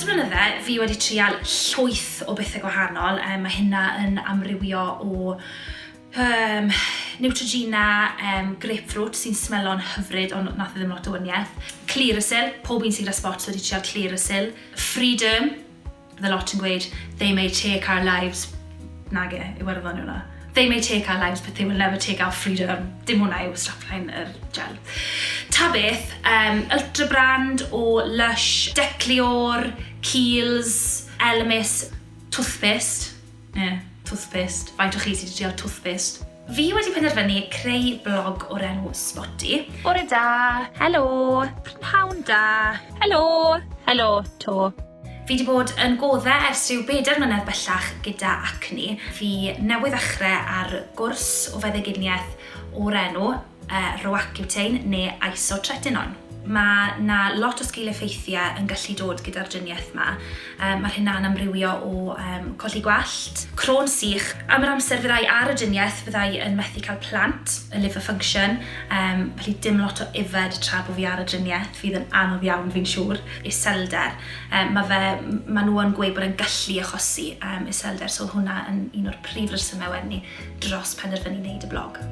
Dros y blynydde, fi wedi trial llwyth o bethau gwahanol. Mae hynna yn amrywio o Neutrogena, grapefruit sy'n smelo'n hyfryd ond nath ddim lot o wyniaeth. Clearasil, pob un sy'n gyda spots wedi trial Clearasil. Freedom, the lot yn gweud, they may take our lives. Nage, Iwerddon nhw'na. They may take our lives, but they will never take our freedom. Dim hwnna yw strapline yr gel. Ta beth, Ultra Brand o Lush, Declior, Kiehl's, Elemis, toothpaste. Toothpaste. Faint o chi sydd wedi trial toothpaste? Fi wedi penderfynu creu blog o'r enw Spotty. Bore da, helo, pawn da, helo, to. Fi wedi bod yn goddau ers rhyw 4 mlynedd bellach gyda acne. Fi newydd ddechrau ar gwrs o feddyginiaeth o'r enw Roaccutane neu isotretinoin. Mae na lot o sgil-effeithiau yn gallu dod gyda'r driniaeth yma. Mae'r hynna'n amrywio o colli gwallt, cro'n sych. Am yr amser fyddai ar y driniaeth fyddai yn methu cael plant, y liver function. Felly dim lot o ifed tra bod fi ar y driniaeth, fydd yn anodd iawn fi'n siŵr. Iselder, mae nhw yn gweud bod e'n gallu achosi iselder, so hwnna yn un o'r prif resymau wedyn ni dros penderfynu wneud y blog.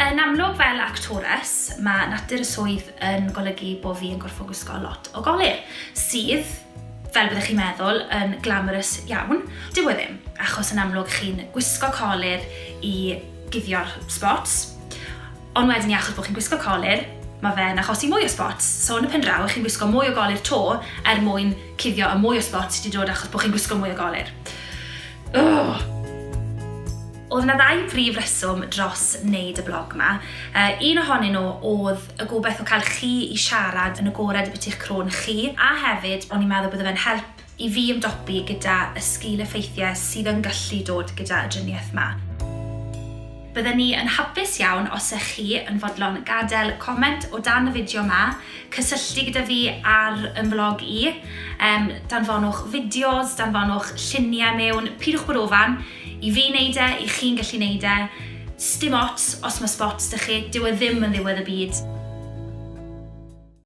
Yn amlwg fel actores, mae natur y swydd yn golygu bod fi yn gorfod gwisgo lot o golir, sydd, fel byddwch chi'n meddwl, yn glamorous iawn. Dyw e ddim, achos yn amlwg chi'n gwisgo colir i guddio'r spots, ond wedyn ni achos bod chi'n gwisgo colir, mae fe'n achosi mwy o spots. So yn y pen draw, chi'n gwisgo mwy o golir to mwyn cuddio y mwy o spots sydd wedi dod achos bod chi'n gwisgo mwy o golir. Oedd yna 2 prif reswm dros wneud y blog yma. Un ohonyn nhw oedd y gobeith o cael chi i siarad yn agored beth i'ch cro'n chi, a hefyd o'n i'n meddwl bydde fe'n help i fi ymdopi gyda y sgil-effeithiau sydd yn gallu dod gyda y driniaeth yma. Byddwn ni yn hapus iawn os ych chi yn fodlon gadael comment o dan y fideo yma, cysylltu gyda fi ar yn vlog i, danfonwch fideos, danfonwch lluniau mewn, pidwch bod ofan, i fi wneud e, i chi'n gallu wneud e, sdim ots os mae spots dych chi, dyw e ddim yn ddiwedd y byd.